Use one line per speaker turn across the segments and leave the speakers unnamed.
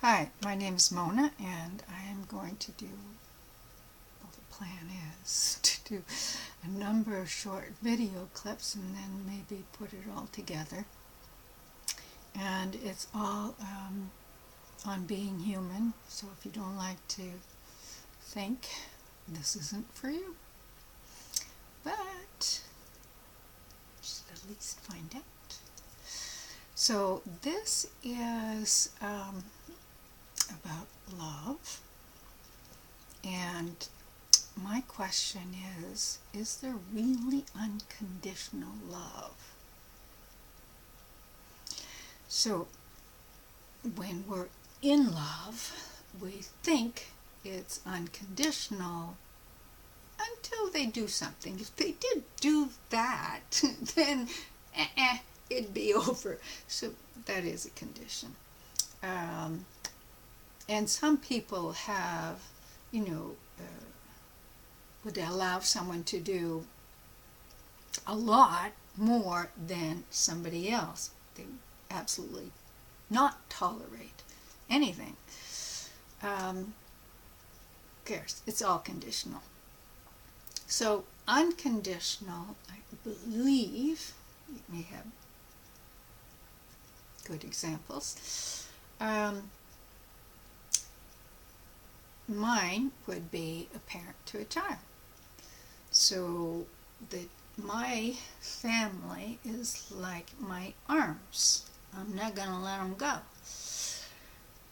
Hi, my name is Mona, and I am going to do, well, the plan is to do a number of short video clips and then maybe put it all together. And it's all on being human, so if you don't like to think, this isn't for you. But you should at least find out. So this is about love, and my question is there really unconditional love? So when we're in love, we think it's unconditional until they do something. If they did do that, then it'd be over. So that is a condition. And some people have, would allow someone to do a lot more than somebody else. They absolutely not tolerate anything. Who cares? It's all conditional. So unconditional, I believe, we have good examples. Mine would be a parent to a child. So my family is like my arms. I'm not going to let them go.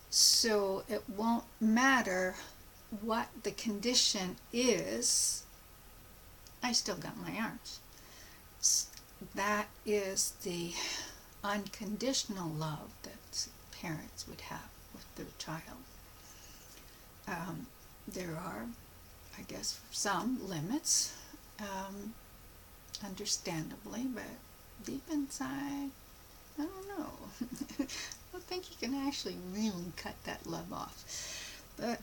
So it won't matter what the condition is, I still got my arms. That is the unconditional love that parents would have with their child. There are, I guess, some limits, understandably, but deep inside, I don't know. I don't think you can actually really cut that love off. But,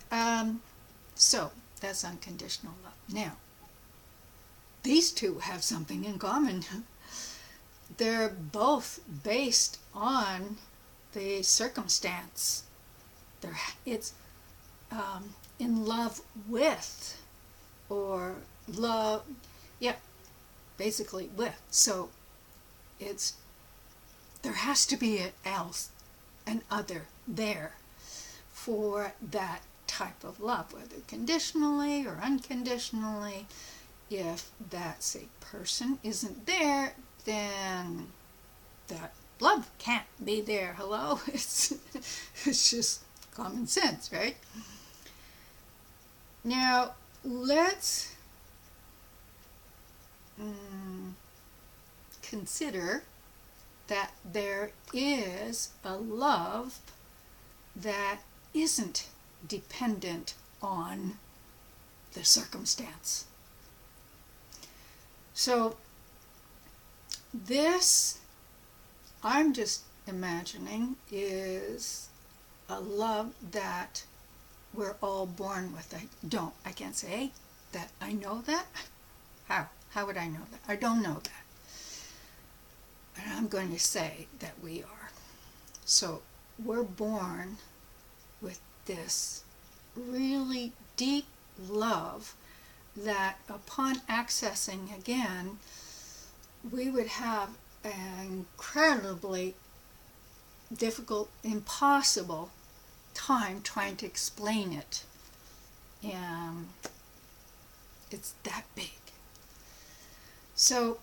so, that's unconditional love. Now, these two have something in common. They're both based on the circumstance. It's in love with, or love, basically with. So there has to be an other there for that type of love, whether conditionally or unconditionally. If that, say, person isn't there, then that love can't be there. Hello? It's just common sense, right? Now, let's consider that there is a love that isn't dependent on the circumstance. So this, I'm just imagining, is a love that we're all born with. I can't say that I know that. How would I know that? I don't know that. And I'm going to say that we are. So we're born with this really deep love that upon accessing again, we would have an incredibly difficult, impossible time trying to explain it. And it's that big. So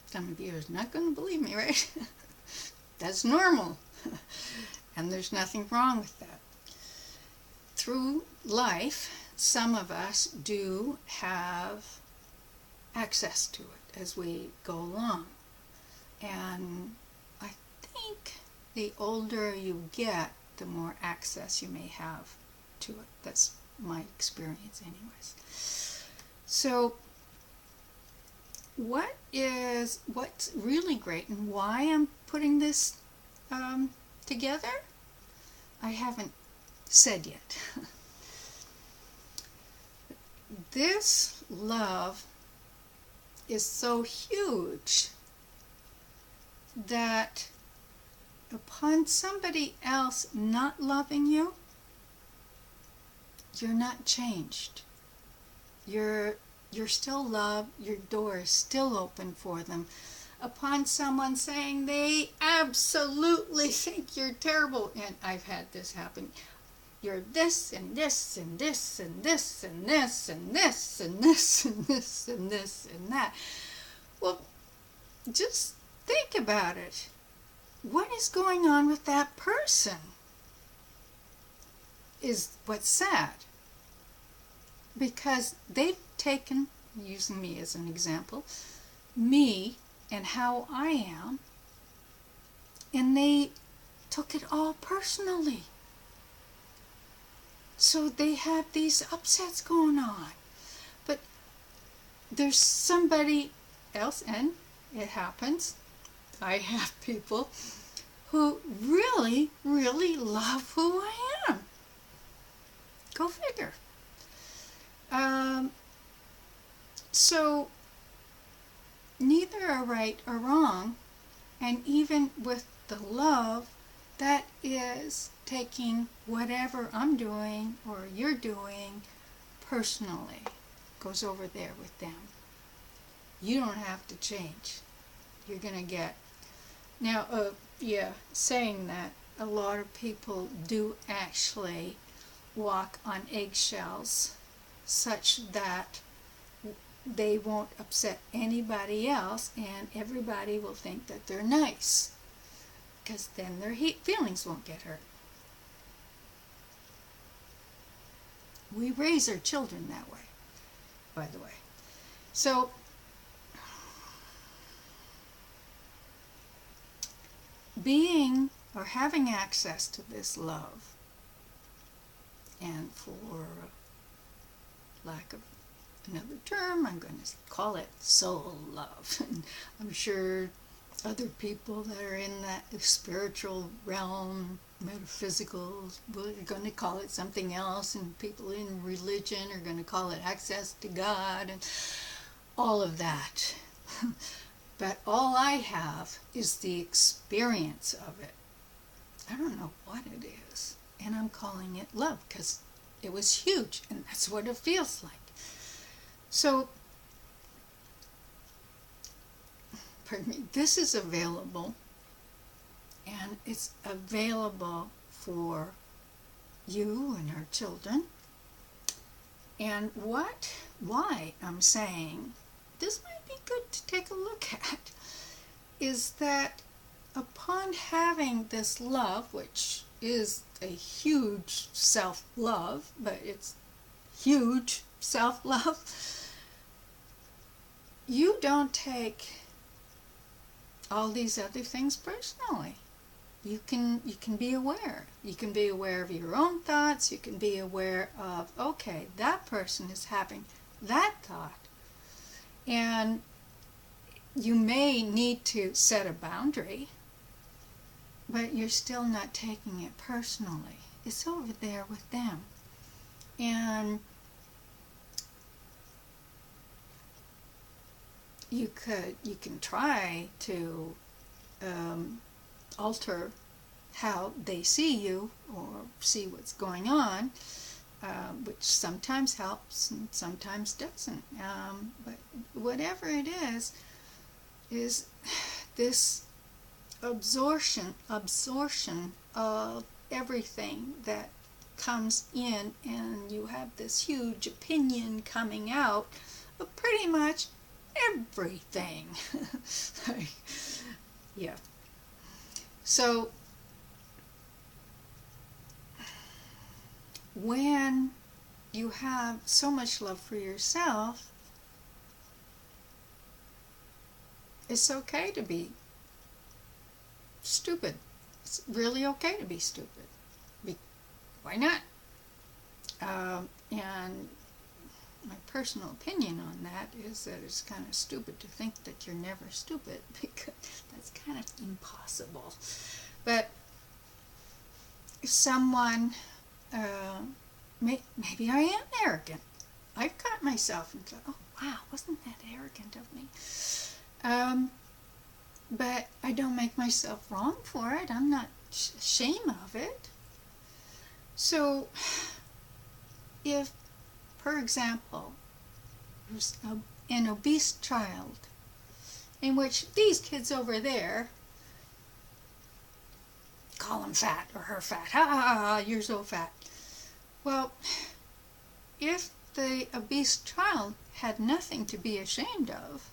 some of you are not going to believe me, right? That's normal. And there's nothing wrong with that. Through life, some of us do have access to it as we go along. And I think the older you get, the more access you may have to it. That's my experience anyways. So what's really great, and why I'm putting this together, I haven't said yet. This love is so huge that upon somebody else not loving you, you're not changed. You're still loved. Your door is still open for them. Upon someone saying they absolutely think you're terrible, and I've had this happen. You're this and this and this and this and this and this and this and this and this and that. Well, just think about it. What is going on with that person is what's sad. Because they've taken, using me as an example, me and how I am, and they took it all personally. So they have these upsets going on. But there's somebody else, and it happens. I have people who really, really love who I am. Go figure. So neither are right or wrong, and even with the love, that is taking whatever I'm doing or you're doing personally, goes over there with them. You don't have to change. You're going to get. Now, saying that, a lot of people do actually walk on eggshells such that they won't upset anybody else, and everybody will think that they're nice, because then their feelings won't get hurt. We raise our children that way, by the way. So being or having access to this love, and for lack of another term, I'm going to call it soul love. And I'm sure other people that are in that spiritual realm, metaphysical, are going to call it something else, and people in religion are going to call it access to God and all of that. But all I have is the experience of it. I don't know what it is, and I'm calling it love because it was huge, and that's what it feels like. So, pardon me, this is available, and it's available for you and our children. And why I'm saying this might be good to take a look at is that upon having this love, which is a huge self-love, but it's huge self-love, you don't take all these other things personally. You can be aware. You can be aware of your own thoughts. You can be aware of, okay, that person is having that thought. And you may need to set a boundary, but you're still not taking it personally. It's over there with them. And you can try to alter how they see you or see what's going on, which sometimes helps and sometimes doesn't. But whatever it is this absorption of everything that comes in, and you have this huge opinion coming out of pretty much everything. Yeah. So when you have so much love for yourself, it's okay to be stupid. It's really okay to be stupid. Why not? And my personal opinion on that is that it's kind of stupid to think that you're never stupid, because that's kind of impossible. But if someone, maybe I am arrogant. I've caught myself and thought, oh wow, wasn't that arrogant of me? But I don't make myself wrong for it. I'm not shame of it. So if, for example, there's an obese child in which these kids over there call him fat or her fat. Ha ha ha, you're so fat. Well, if the obese child had nothing to be ashamed of,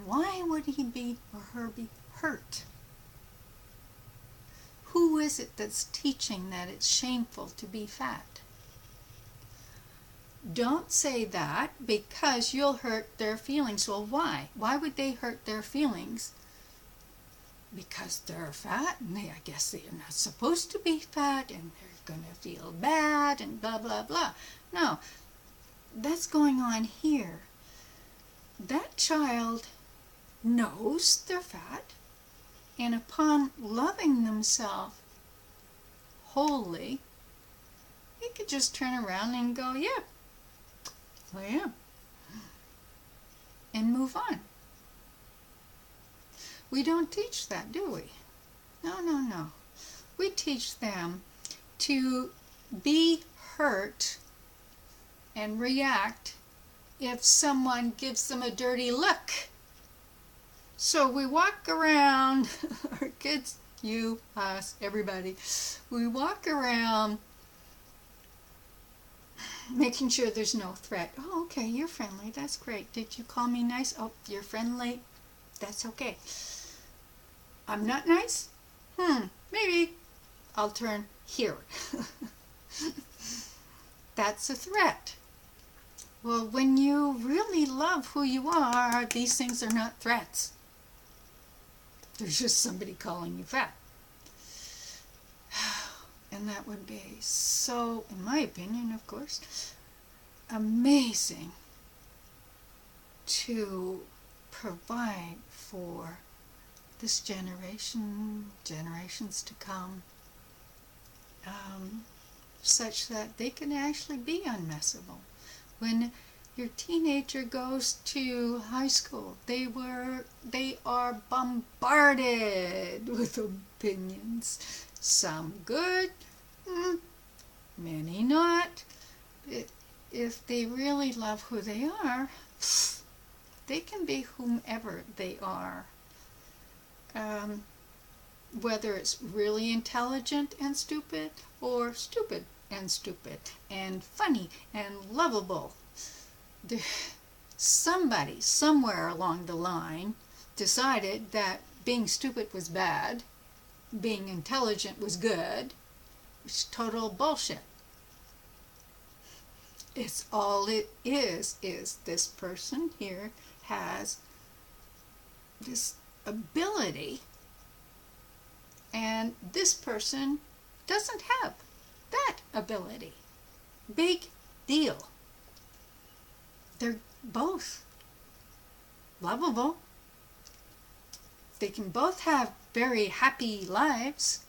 why would he be or her be hurt? Who is it that's teaching that it's shameful to be fat? Don't say that, because you'll hurt their feelings. Well, why? Why would they hurt their feelings? Because they're fat, and I guess they're not supposed to be fat, and they're going to feel bad, and blah, blah, blah. No, that's going on here. That child knows they're fat, and upon loving themselves wholly, they could just turn around and go, yeah, I am, and move on. We don't teach that, do we? No, no, no. We teach them to be hurt and react if someone gives them a dirty look. So we walk around, our kids, you, us, everybody, we walk around making sure there's no threat. Oh, okay, you're friendly. That's great. Did you call me nice? Oh, you're friendly. That's okay. I'm not nice? Maybe I'll turn here. That's a threat. Well, when you really love who you are, these things are not threats. There's just somebody calling you fat. And that would be so, in my opinion, of course, amazing to provide for this generation, generations to come, such that they can actually be unmessable. When your teenager goes to high school, they are bombarded with opinions. Some good, many not. If they really love who they are, they can be whomever they are. Whether it's really intelligent and stupid, or stupid and stupid, and funny and lovable. Somebody, somewhere along the line, decided that being stupid was bad, being intelligent was good. It's total bullshit. It's all it is this person here has this ability, and this person doesn't have that ability. Big deal. They're both lovable. They can both have very happy lives.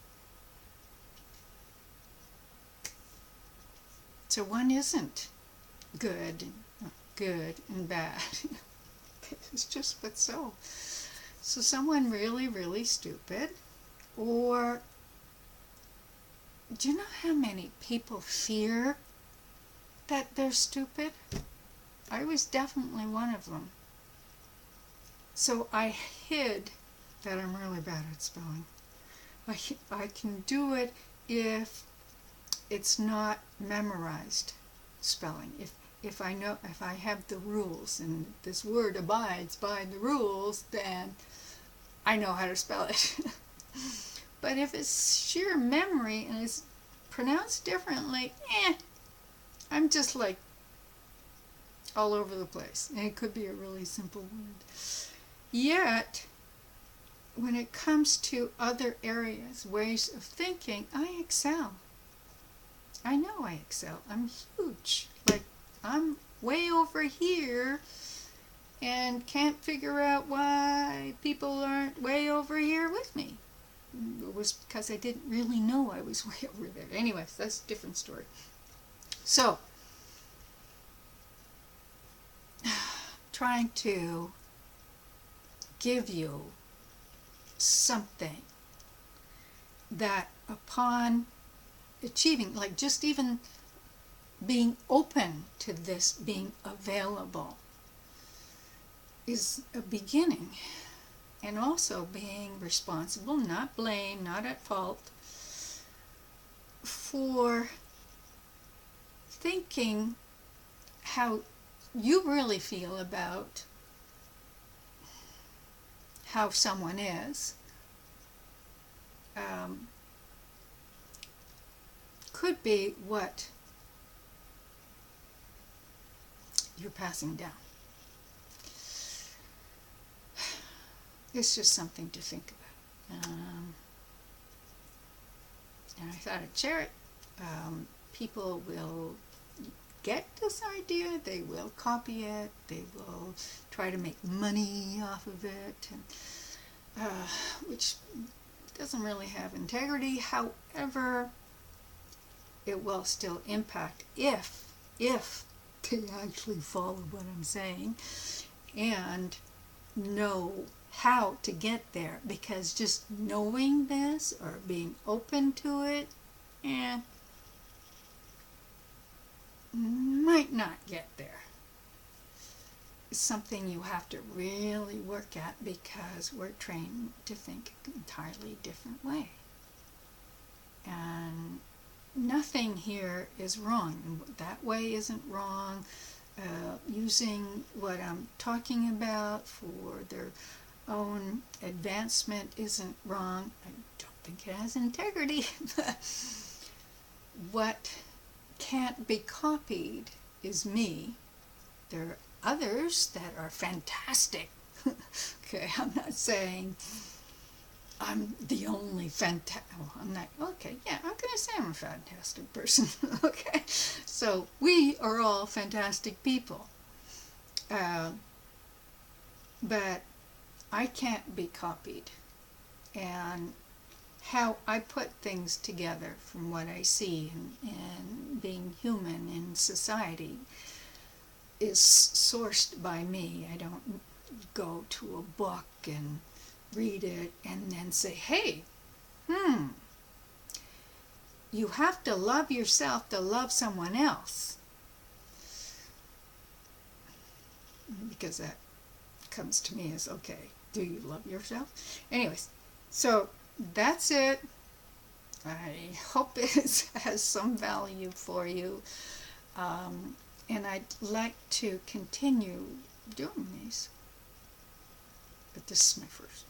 So one isn't good and bad. It's just what's so. So someone really, really stupid, or do you know how many people fear that they're stupid? I was definitely one of them. So I hid that I'm really bad at spelling. I can do it if it's not memorized spelling. If I have the rules and this word abides by the rules, then I know how to spell it. But if it's sheer memory and it's pronounced differently, I'm just like all over the place. And it could be a really simple word. Yet, when it comes to other areas, ways of thinking, I excel. I know I excel. I'm huge. Like, I'm way over here and can't figure out why people aren't way over here with me. It was because I didn't really know I was way over there. Anyways, that's a different story. So, trying to give you something that upon achieving, like just even being open to this being available is a beginning. And also being responsible, not blame, not at fault, for thinking how you really feel about how someone is. Could be what you're passing down. It's just something to think about. And I thought I'd share it. People will get this idea, they will copy it, they will try to make money off of it, and, which doesn't really have integrity. However, it will still impact if they actually follow what I'm saying and know how to get there, because just knowing this or being open to it might not get there. It's something you have to really work at, because we're trained to think an entirely different way. And nothing here is wrong. That way isn't wrong. Using what I'm talking about for their own advancement isn't wrong. I don't think it has integrity. What can't be copied is me. There are others that are fantastic. Okay, I'm not saying I'm the only fantastic. Well, I'm not. Okay, yeah, I'm going to say I'm a fantastic person. Okay, so we are all fantastic people. But I can't be copied. And how I put things together from what I see and being human in society is sourced by me. I don't go to a book and read it and then say, hey, you have to love yourself to love someone else. Because that comes to me as, okay, do you love yourself? Anyways, so that's it. I hope it has some value for you. And I'd like to continue doing these. But this is my first.